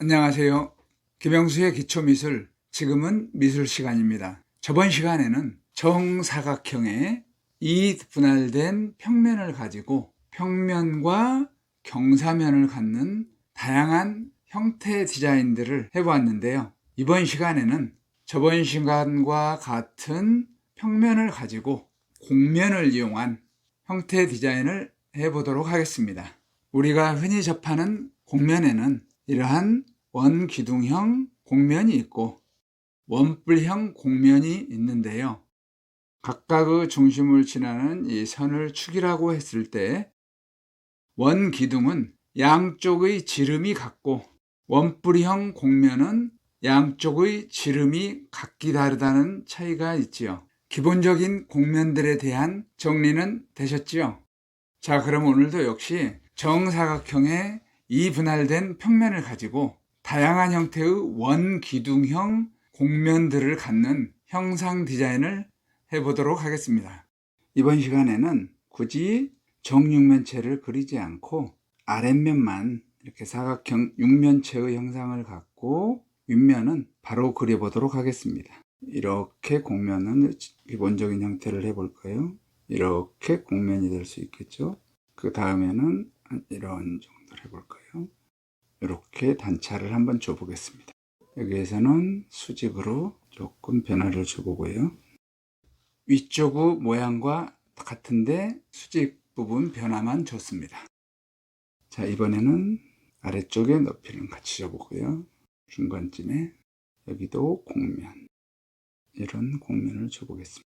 안녕하세요. 김영수의 기초미술, 지금은 미술 시간입니다. 저번 시간에는 정사각형의 이 분할된 평면을 가지고 평면과 경사면을 갖는 다양한 형태의 디자인들을 해보았는데요. 이번 시간에는 저번 시간과 같은 평면을 가지고 곡면을 이용한 형태의 디자인을 해보도록 하겠습니다. 우리가 흔히 접하는 곡면에는 이러한 원기둥형 곡면이 있고 원뿔형 곡면이 있는데요. 각각의 중심을 지나는 이 선을 축이라고 했을 때 원기둥은 양쪽의 지름이 같고 원뿔형 곡면은 양쪽의 지름이 각기 다르다는 차이가 있지요. 기본적인 곡면들에 대한 정리는 되셨지요? 자, 그럼 오늘도 역시 정사각형의 이 분할된 평면을 가지고 다양한 형태의 원기둥형 곡면들을 갖는 형상 디자인을 해보도록 하겠습니다. 이번 시간에는 굳이 정육면체를 그리지 않고 아랫면만 이렇게 사각형 육면체의 형상을 갖고 윗면은 바로 그려보도록 하겠습니다. 이렇게 곡면은 기본적인 형태를 해볼까요? 이렇게 곡면이 될 수 있겠죠. 그 다음에는 이런 정도로 해볼까요? 이렇게 단차를 한번 줘보겠습니다. 여기에서는 수직으로 조금 변화를 줘보고요. 위쪽의 모양과 같은데 수직 부분 변화만 줬습니다. 자, 이번에는 아래쪽의 높이를 같이 줘보고요. 중간쯤에 여기도 곡면, 이런 곡면을 줘보겠습니다.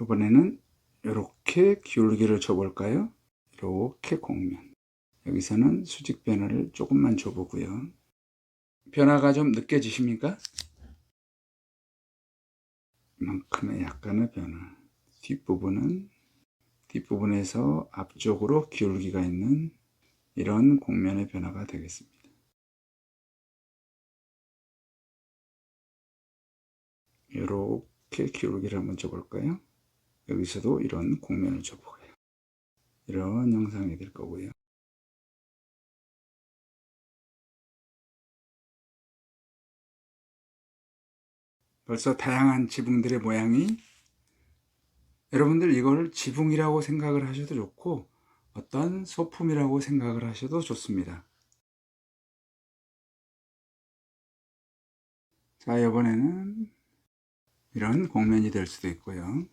이번에는 이렇게 기울기를 줘볼까요? 이렇게 곡면. 여기서는 수직 변화를 조금만 줘보고요. 변화가 좀 느껴지십니까? 이만큼의 약간의 변화. 뒷부분에서 앞쪽으로 기울기가 있는 이런 곡면의 변화가 되겠습니다. 이렇게 기울기를 한번 줘볼까요? 여기서도 이런 곡면을 줘보고요. 이런 형상이 될 거고요. 벌써 다양한 지붕들의 모양이, 여러분들 이걸 지붕이라고 생각을 하셔도 좋고 어떤 소품이라고 생각을 하셔도 좋습니다. 자, 이번에는 이런 곡면이 될 수도 있고요.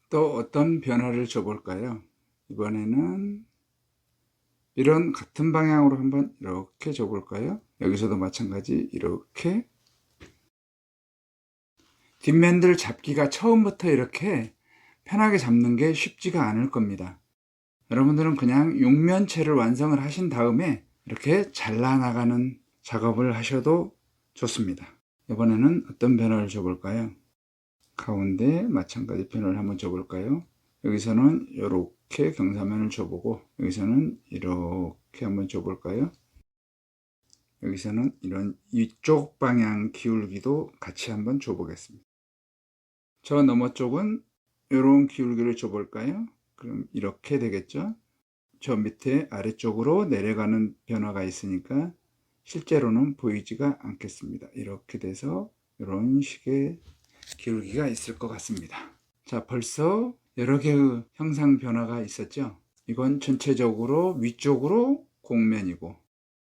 또 어떤 변화를 줘볼까요? 이번에는 이런 같은 방향으로 한번 이렇게 줘볼까요? 여기서도 마찬가지 이렇게. 뒷면들 잡기가 처음부터 이렇게 편하게 잡는 게 쉽지가 않을 겁니다. 여러분들은 그냥 육면체를 완성을 하신 다음에 이렇게 잘라나가는 작업을 하셔도 좋습니다. 이번에는 어떤 변화를 줘볼까요? 가운데 마찬가지 변화를 한번 줘볼까요? 여기서는 이렇게 경사면을 줘보고 여기서는 이렇게 한번 줘볼까요? 여기서는 이런 이쪽 방향 기울기도 같이 한번 줘보겠습니다. 저 너머 쪽은 이런 기울기를 줘볼까요? 그럼 이렇게 되겠죠? 저 밑에 아래쪽으로 내려가는 변화가 있으니까 실제로는 보이지가 않겠습니다. 이렇게 돼서 이런 식의 기울기가 있을 것 같습니다. 자, 벌써 여러 개의 형상 변화가 있었죠? 이건 전체적으로 위쪽으로 곡면이고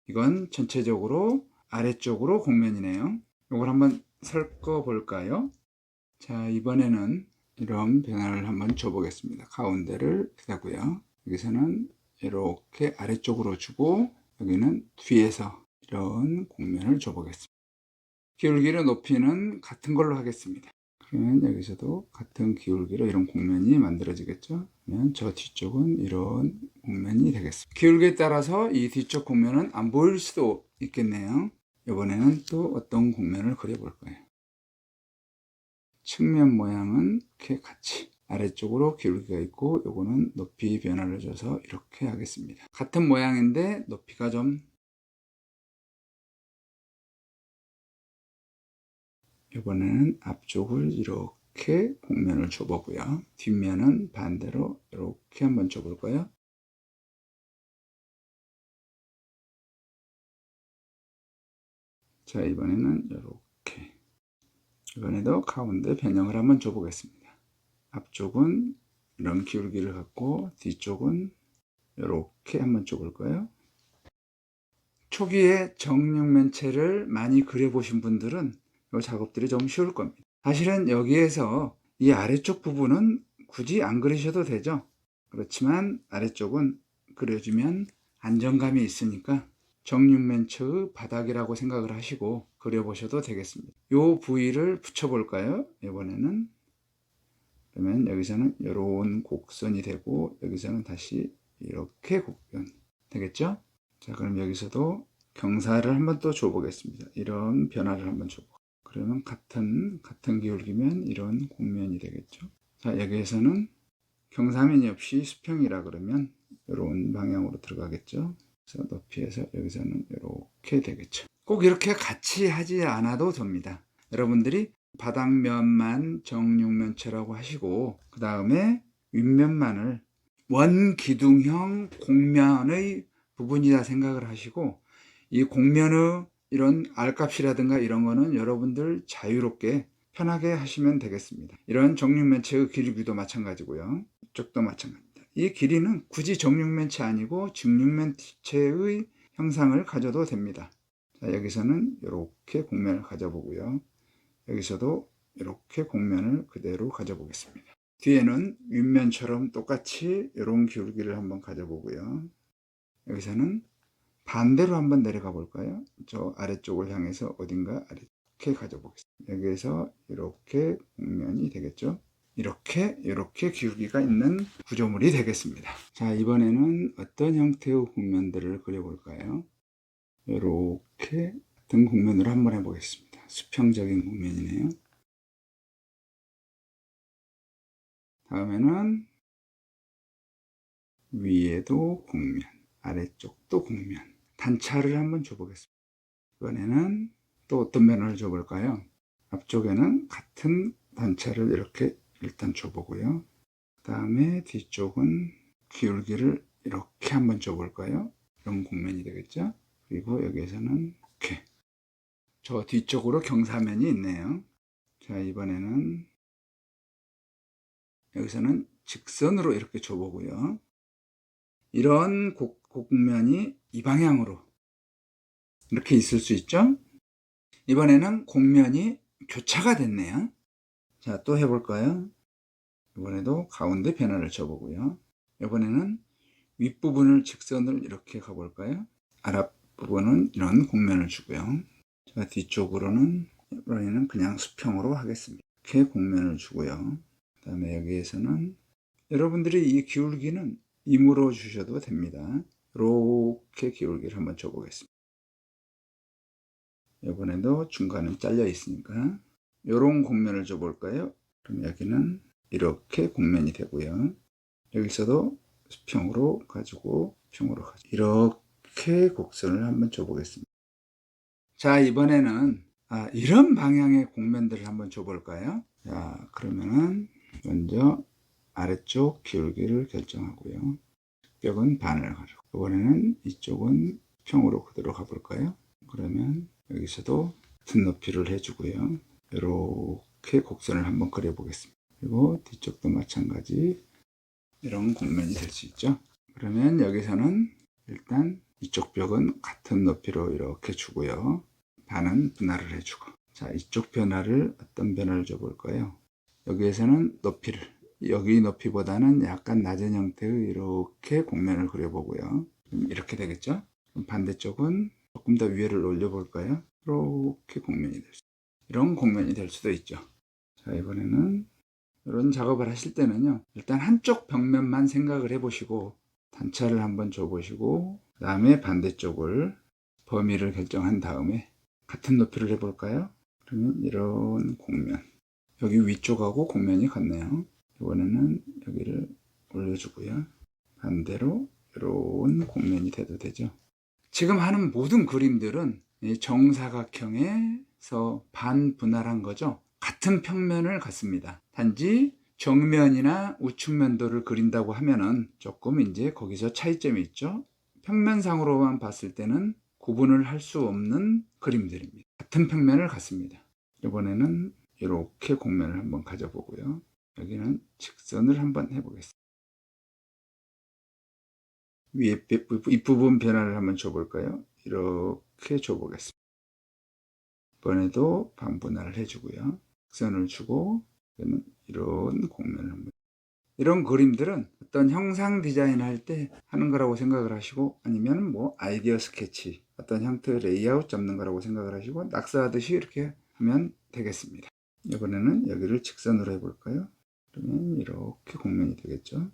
이건 전체적으로 아래쪽으로 곡면이네요. 이걸 한번 섞어 볼까요? 자, 이번에는 이런 변화를 한번 줘보겠습니다. 가운데를 하고요. 여기서는 이렇게 아래쪽으로 주고 여기는 뒤에서 이런 곡면을 줘보겠습니다. 기울기를 높이는 같은 걸로 하겠습니다. 그러면 여기서도 같은 기울기로 이런 곡면이 만들어지겠죠. 그러면 저 뒤쪽은 이런 곡면이 되겠습니다. 기울기에 따라서 이 뒤쪽 곡면은 안 보일 수도 있겠네요. 이번에는 또 어떤 곡면을 그려볼 거예요. 측면 모양은 이렇게 같이 아래쪽으로 기울기가 있고, 요거는 높이 변화를 줘서 이렇게 하겠습니다. 같은 모양인데 높이가 좀, 이번에는 앞쪽을 이렇게 곡면을 줘보고요. 뒷면은 반대로 이렇게 한번 줘볼까요? 자, 이번에는 이렇게. 이번에도 가운데 변형을 한번 줘보겠습니다. 앞쪽은 이런 기울기를 갖고 뒤쪽은 이렇게 한번 줘볼까요? 초기에 정육면체를 많이 그려보신 분들은 이 작업들이 좀 쉬울 겁니다. 사실은 여기에서 이 아래쪽 부분은 굳이 안 그리셔도 되죠. 그렇지만 아래쪽은 그려주면 안정감이 있으니까 정육면체의 바닥이라고 생각을 하시고 그려보셔도 되겠습니다. 이 부위를 붙여볼까요? 이번에는. 그러면 여기서는 이런 곡선이 되고, 여기서는 다시 이렇게 곡선 되겠죠? 자, 그럼 여기서도 경사를 한번 또 줘보겠습니다. 이런 변화를 한번 줘보고, 그러면 같은 기울기면 이런 곡면이 되겠죠. 자, 여기에서는 경사면이 없이 수평이라 그러면 이런 방향으로 들어가겠죠. 그래서 높이에서 여기서는 이렇게 되겠죠. 꼭 이렇게 같이 하지 않아도 됩니다. 여러분들이 바닥면만 정육면체라고 하시고, 그 다음에 윗면만을 원기둥형 곡면의 부분이다 생각을 하시고, 이 곡면의 이런 R값이라든가 이런 거는 여러분들 자유롭게 편하게 하시면 되겠습니다. 이런 정육면체의 길이도 마찬가지고요. 이쪽도 마찬가지입니다. 이 길이는 굳이 정육면체 아니고 직육면체의 형상을 가져도 됩니다. 자, 여기서는 이렇게 곡면을 가져보고요. 여기서도 이렇게 곡면을 그대로 가져보겠습니다. 뒤에는 윗면처럼 똑같이 이런 기울기를 한번 가져보고요. 여기서는 반대로 한번 내려가 볼까요? 저 아래쪽을 향해서 어딘가 이렇게 가져보겠습니다. 여기에서 이렇게 곡면이 되겠죠? 이렇게 기울기가 있는 구조물이 되겠습니다. 자, 이번에는 어떤 형태의 곡면들을 그려볼까요? 이렇게 같은 곡면으로 한번 해보겠습니다. 수평적인 곡면이네요. 다음에는 위에도 곡면, 아래쪽도 곡면, 단차를 한번 줘보겠습니다. 이번에는 또 어떤 면을 줘볼까요? 앞쪽에는 같은 단차를 이렇게 일단 줘보고요. 그 다음에 뒤쪽은 기울기를 이렇게 한번 줘볼까요? 이런 곡면이 되겠죠? 그리고 여기에서는 이렇게 저 뒤쪽으로 경사면이 있네요. 자, 이번에는 여기서는 직선으로 이렇게 줘보고요. 이런 곡면이 이 방향으로 이렇게 있을 수 있죠? 이번에는 곡면이 교차가 됐네요. 자, 또 해볼까요? 이번에도 가운데 변화를 줘보고요. 이번에는 윗부분을 직선을 이렇게 가볼까요? 아랫부분은 이런 곡면을 주고요. 자, 뒤쪽으로는 이번에는 그냥 수평으로 하겠습니다. 이렇게 곡면을 주고요. 그 다음에 여기에서는 여러분들이 이 기울기는 임으로 주셔도 됩니다. 이렇게 기울기를 한번 줘보겠습니다. 이번에도 중간은 잘려 있으니까 이런 곡면을 줘볼까요? 그럼 여기는 이렇게 곡면이 되고요. 여기서도 수평으로 가지고 평으로 가지고 이렇게 곡선을 한번 줘보겠습니다. 자, 이번에는 이런 방향의 곡면들을 한번 줘볼까요? 자, 그러면은 먼저 아래쪽 기울기를 결정하고요. 격은 반을 가지고 이번에는 이쪽은 평으로 그대로 가볼까요? 그러면 여기서도 같은 높이를 해주고요. 이렇게 곡선을 한번 그려보겠습니다. 그리고 뒤쪽도 마찬가지 이런 곡면이 될 수 있죠. 그러면 여기서는 일단 이쪽 벽은 같은 높이로 이렇게 주고요. 반은 분할을 해주고, 자, 이쪽 변화를 어떤 변화를 줘볼까요? 여기에서는 높이를 여기 높이보다는 약간 낮은 형태의 이렇게 곡면을 그려보고요. 이렇게 되겠죠. 반대쪽은 조금 더 위에를 올려볼까요? 이렇게 곡면이 될 수, 이런 곡면이 될 수도 있죠. 자, 이번에는 이런 작업을 하실 때는요, 일단 한쪽 벽면만 생각을 해보시고 단차를 한번 줘보시고 그 다음에 반대쪽을 범위를 결정한 다음에 같은 높이를 해볼까요? 그러면 이런 곡면, 여기 위쪽하고 곡면이 같네요. 이번에는 여기를 올려주고요, 반대로 이런 곡면이 돼도 되죠. 지금 하는 모든 그림들은 정사각형에서 반분할한 거죠. 같은 평면을 갖습니다. 단지 정면이나 우측면도를 그린다고 하면은 조금 이제 거기서 차이점이 있죠. 평면상으로만 봤을 때는 구분을 할 수 없는 그림들입니다. 같은 평면을 갖습니다. 이번에는 이렇게 곡면을 한번 가져보고요. 여기는 직선을 한번 해보겠습니다. 위에 윗부분 변화를 한번 줘볼까요? 이렇게 줘보겠습니다. 이번에도 반분할을 해주고요. 직선을 주고 이런 곡면을 한번, 이런 그림들은 어떤 형상 디자인 할 때 하는 거라고 생각을 하시고, 아니면 뭐 아이디어 스케치, 어떤 형태의 레이아웃 잡는 거라고 생각을 하시고 낙서하듯이 이렇게 하면 되겠습니다. 이번에는 여기를 직선으로 해볼까요? 그러면 이렇게 곡면이 되겠죠.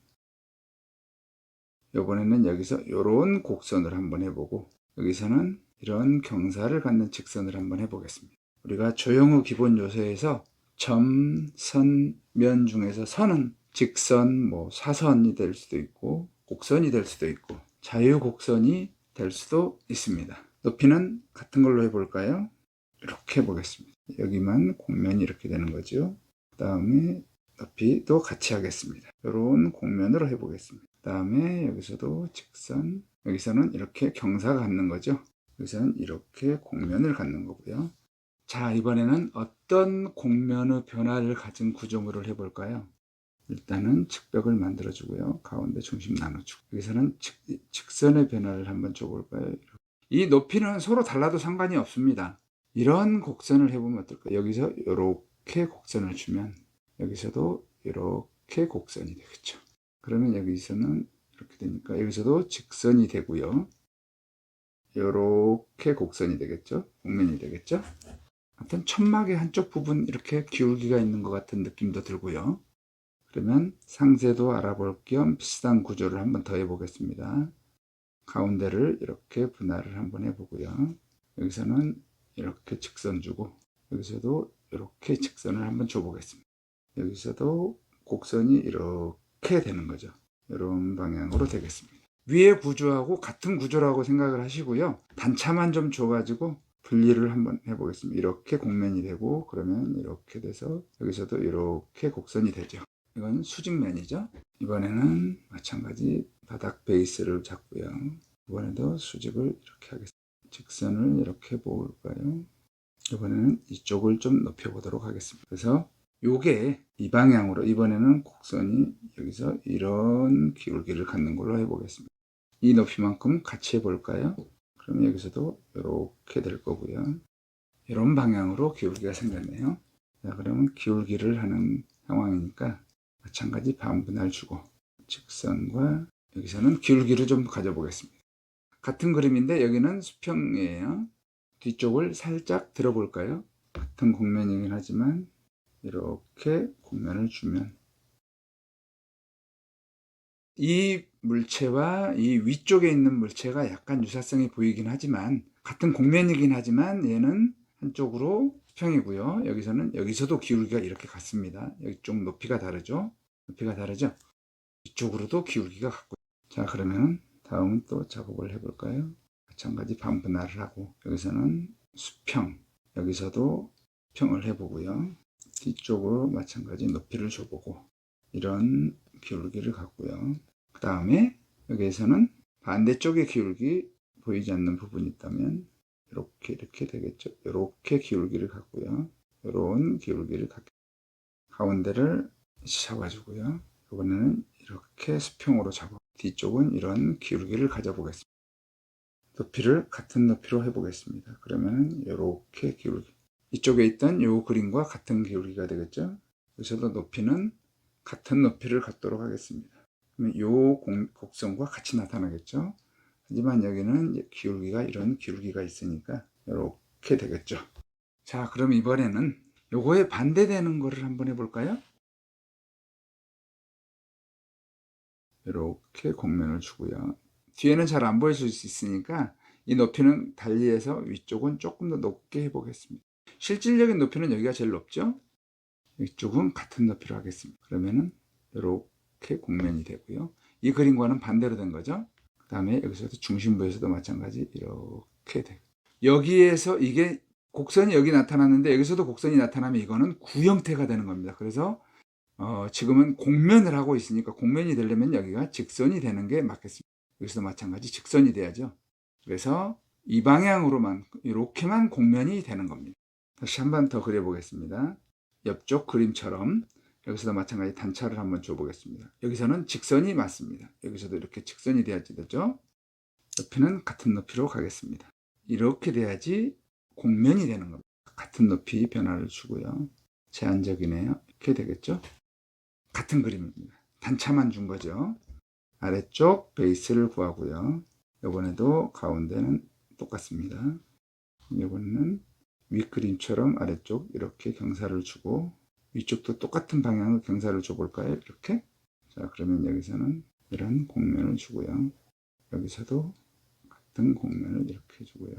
이번에는 여기서 이런 곡선을 한번 해보고, 여기서는 이런 경사를 갖는 직선을 한번 해보겠습니다. 우리가 조형의 기본 요소에서 점, 선, 면 중에서 선은 직선, 뭐 사선이 될 수도 있고 곡선이 될 수도 있고 자유곡선이 될 수도 있습니다. 높이는 같은 걸로 해볼까요? 이렇게 해보겠습니다. 여기만 곡면이 이렇게 되는 거죠. 그 다음에 높이도 같이 하겠습니다. 이런 곡면으로 해보겠습니다. 그 다음에 여기서도 직선, 여기서는 이렇게 경사가 갖는 거죠. 여기서는 이렇게 곡면을 갖는 거고요. 자, 이번에는 어떤 곡면의 변화를 가진 구조물을 해볼까요? 일단은 측벽을 만들어 주고요, 가운데 중심 나눠주고, 여기서는 직선의 변화를 한번 줘볼까요? 이 높이는 서로 달라도 상관이 없습니다. 이런 곡선을 해보면 어떨까요? 여기서 이렇게 곡선을 주면 여기서도 이렇게 곡선이 되겠죠. 그러면 여기서는 이렇게 되니까 여기서도 직선이 되고요, 이렇게 곡선이 되겠죠. 곡면이 되겠죠. 하여튼 천막의 한쪽 부분 이렇게 기울기가 있는 것 같은 느낌도 들고요. 그러면 상세도 알아볼 겸 비슷한 구조를 한번 더 해보겠습니다. 가운데를 이렇게 분할을 한번 해보고요. 여기서는 이렇게 직선 주고, 여기서도 이렇게 직선을 한번 줘보겠습니다. 여기서도 곡선이 이렇게 되는 거죠. 이런 방향으로 되겠습니다. 위의 구조하고 같은 구조라고 생각을 하시고요. 단차만 좀 줘가지고 분리를 한번 해보겠습니다. 이렇게 곡면이 되고, 그러면 이렇게 돼서 여기서도 이렇게 곡선이 되죠. 이건 수직면이죠. 이번에는 마찬가지 바닥 베이스를 잡고요. 이번에도 수직을 이렇게 하겠습니다. 직선을 이렇게 볼까요? 이번에는 이쪽을 좀 높여보도록 하겠습니다. 그래서 요게 이 방향으로, 이번에는 곡선이 여기서 이런 기울기를 갖는 걸로 해보겠습니다. 이 높이만큼 같이 해볼까요? 그러면 여기서도 이렇게 될 거고요. 이런 방향으로 기울기가 생겼네요. 자, 그러면 기울기를 하는 상황이니까 마찬가지 반분할 주고, 직선과 여기서는 기울기를 좀 가져보겠습니다. 같은 그림인데 여기는 수평이에요. 뒤쪽을 살짝 들어볼까요? 같은 곡면이긴 하지만 이렇게 곡면을 주면 이 물체와 이 위쪽에 있는 물체가 약간 유사성이 보이긴 하지만, 같은 곡면이긴 하지만 얘는 한쪽으로 수평이고요. 여기서도 기울기가 이렇게 같습니다. 여기 좀 높이가 다르죠? 높이가 다르죠? 이쪽으로도 기울기가 같고. 자, 그러면 다음은 또 작업을 해볼까요? 마찬가지 반분할을 하고, 여기서는 수평, 여기서도 수평을 해보고요. 뒤쪽으로 마찬가지 높이를 줘보고, 이런 기울기를 갖고요. 그 다음에 여기에서는 반대쪽의 기울기 보이지 않는 부분이 있다면 이렇게 되겠죠. 이렇게 기울기를 갖고요. 이런 기울기를 갖고 가운데를 잡아주고요. 이번에는 이렇게 수평으로 잡아, 뒤쪽은 이런 기울기를 가져보겠습니다. 높이를 같은 높이로 해보겠습니다. 그러면 이렇게 기울기, 이쪽에 있던 이 그림과 같은 기울기가 되겠죠. 여기서도 높이는 같은 높이를 갖도록 하겠습니다. 그러면 이 곡선과 같이 나타나겠죠. 하지만 여기는 기울기가 이런 기울기가 있으니까 이렇게 되겠죠. 자, 그럼 이번에는 요거에 반대되는 거를 한번 해볼까요? 이렇게 곡면을 주고요. 뒤에는 잘 안 보일 수 있으니까 이 높이는 달리해서 위쪽은 조금 더 높게 해보겠습니다. 실질적인 높이는 여기가 제일 높죠. 이쪽은 같은 높이로 하겠습니다. 그러면은 이렇게 곡면이 되고요. 이 그림과는 반대로 된 거죠. 그 다음에 여기서도 중심부에서도 마찬가지 이렇게 되고, 여기에서 이게 곡선이 여기 나타났는데 여기서도 곡선이 나타나면 이거는 구형태가 되는 겁니다. 그래서 지금은 곡면을 하고 있으니까 곡면이 되려면 여기가 직선이 되는 게 맞겠습니다. 여기서도 마찬가지 직선이 돼야죠. 그래서 이 방향으로만 이렇게만 곡면이 되는 겁니다. 다시 한번 더 그려보겠습니다. 옆쪽 그림처럼 여기서도 마찬가지 단차를 한번 줘보겠습니다. 여기서는 직선이 맞습니다. 여기서도 이렇게 직선이 돼야지 되죠. 높이는 같은 높이로 가겠습니다. 이렇게 돼야지 곡면이 되는 겁니다. 같은 높이 변화를 주고요. 제한적이네요. 이렇게 되겠죠. 같은 그림입니다. 단차만 준 거죠. 아래쪽 베이스를 구하고요. 이번에도 가운데는 똑같습니다. 이번에는 윗그림처럼 아래쪽 이렇게 경사를 주고 위쪽도 똑같은 방향으로 경사를 줘볼까요? 이렇게. 자, 그러면 여기서는 이런 곡면을 주고요. 여기서도 같은 곡면을 이렇게 주고요.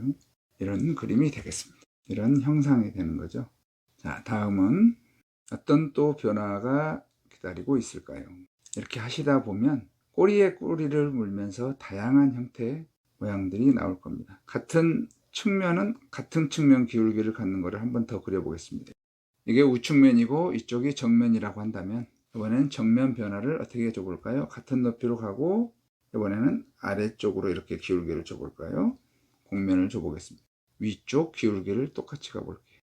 이런 그림이 되겠습니다. 이런 형상이 되는 거죠. 자, 다음은 어떤 또 변화가 기다리고 있을까요? 이렇게 하시다 보면 꼬리에 꼬리를 물면서 다양한 형태의 모양들이 나올 겁니다. 같은 측면은 같은 측면 기울기를 갖는 것을 한번 더 그려보겠습니다. 이게 우측면이고 이쪽이 정면이라고 한다면 이번에는 정면 변화를 어떻게 줘볼까요? 같은 높이로 가고 이번에는 아래쪽으로 이렇게 기울기를 줘볼까요? 곡면을 줘보겠습니다. 위쪽 기울기를 똑같이 가볼게요.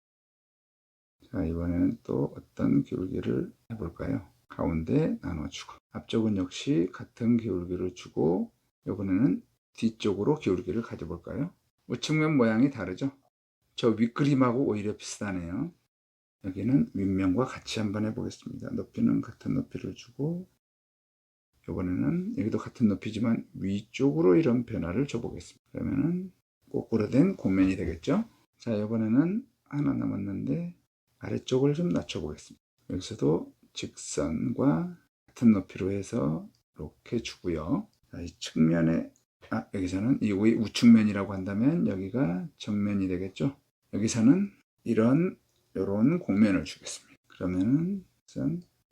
자, 이번에는 또 어떤 기울기를 해볼까요? 가운데 나눠주고 앞쪽은 역시 같은 기울기를 주고 이번에는 뒤쪽으로 기울기를 가져볼까요? 우측면 모양이 다르죠? 저 윗그림하고 오히려 비슷하네요. 여기는 윗면과 같이 한번 해보겠습니다. 높이는 같은 높이를 주고 이번에는 여기도 같은 높이지만 위쪽으로 이런 변화를 줘보겠습니다. 그러면은 거꾸로 된 곡면이 되겠죠? 자, 이번에는 하나 남았는데 아래쪽을 좀 낮춰보겠습니다. 여기서도 직선과 같은 높이로 해서 이렇게 주고요. 자, 이 측면에 여기서는 이 우측면이라고 한다면 여기가 정면이 되겠죠. 여기서는 이런 곡면을 주겠습니다. 그러면은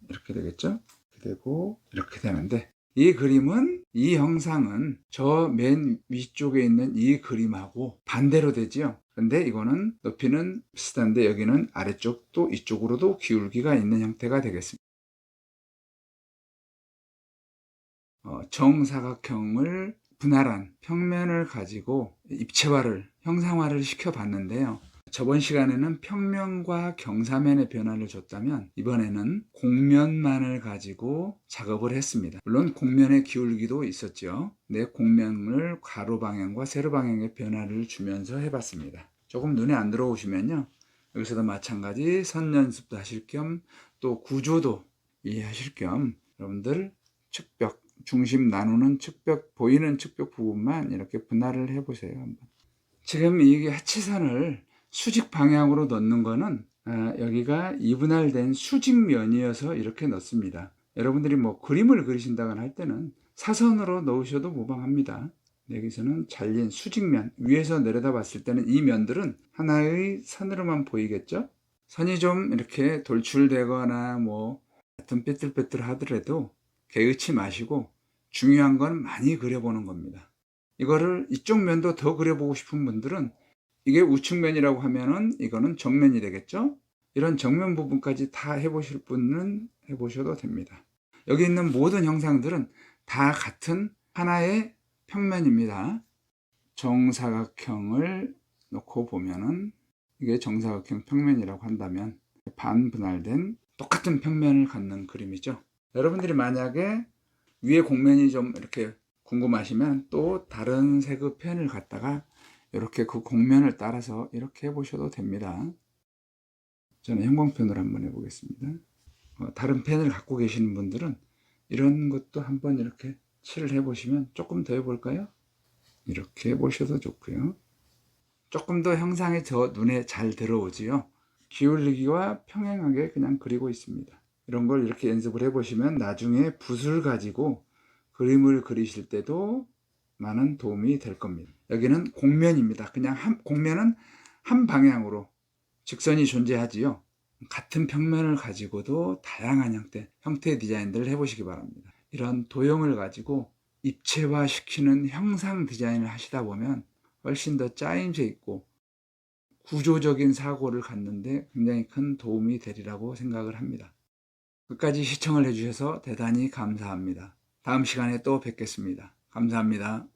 이렇게 되겠죠. 이렇게 되고 이렇게 되는데 이 그림은 이 형상은 저 맨 위쪽에 있는 이 그림하고 반대로 되지요. 근데 이거는 높이는 비슷한데 여기는 아래쪽도 이쪽으로도 기울기가 있는 형태가 되겠습니다. 정사각형을 분할한 평면을 가지고 입체화를 형상화를 시켜 봤는데요. 저번 시간에는 평면과 경사면의 변화를 줬다면 이번에는 곡면만을 가지고 작업을 했습니다. 물론 곡면의 기울기도 있었죠. 네, 곡면을 가로 방향과 세로 방향의 변화를 주면서 해봤습니다. 조금 눈에 안 들어오시면요. 여기서도 마찬가지 선 연습도 하실 겸 또 구조도 이해하실 겸 여러분들 측벽, 중심 나누는 측벽, 보이는 측벽 부분만 이렇게 분할을 해보세요. 한번. 지금 이 하치선을 수직 방향으로 넣는 거는 여기가 이분할된 수직면이어서 이렇게 넣습니다. 여러분들이 뭐 그림을 그리신다거나 할 때는 사선으로 넣으셔도 무방합니다. 여기서는 잘린 수직면, 위에서 내려다 봤을 때는 이 면들은 하나의 선으로만 보이겠죠? 선이 좀 이렇게 돌출되거나 뭐 같은 삐뚤빼뚤 하더라도 개의치 마시고 중요한 건 많이 그려보는 겁니다. 이거를 이쪽 면도 더 그려보고 싶은 분들은 이게 우측면이라고 하면은 이거는 정면이 되겠죠? 이런 정면 부분까지 다 해보실 분은 해보셔도 됩니다. 여기 있는 모든 형상들은 다 같은 하나의 평면입니다. 정사각형을 놓고 보면은 이게 정사각형 평면이라고 한다면 반분할된 똑같은 평면을 갖는 그림이죠. 여러분들이 만약에 위에 곡면이 좀 이렇게 궁금하시면 또 다른 색의 펜을 갖다가 이렇게 그 곡면을 따라서 이렇게 해보셔도 됩니다. 저는 형광펜으로 한번 해보겠습니다. 다른 펜을 갖고 계시는 분들은 이런 것도 한번 이렇게 칠을 해보시면 조금 더 해볼까요? 이렇게 보셔도 좋고요. 조금 더 형상이 저 눈에 잘 들어오지요. 기울이기와 평행하게 그냥 그리고 있습니다. 이런 걸 이렇게 연습을 해보시면 나중에 붓을 가지고 그림을 그리실 때도 많은 도움이 될 겁니다. 여기는 공면입니다. 그냥 공면은 한 방향으로 직선이 존재하지요. 같은 평면을 가지고도 다양한 형태의 디자인들을 해보시기 바랍니다. 이런 도형을 가지고 입체화 시키는 형상 디자인을 하시다 보면 훨씬 더 짜임새 있고 구조적인 사고를 갖는데 굉장히 큰 도움이 되리라고 생각을 합니다. 끝까지 시청을 해주셔서 대단히 감사합니다. 다음 시간에 또 뵙겠습니다. 감사합니다.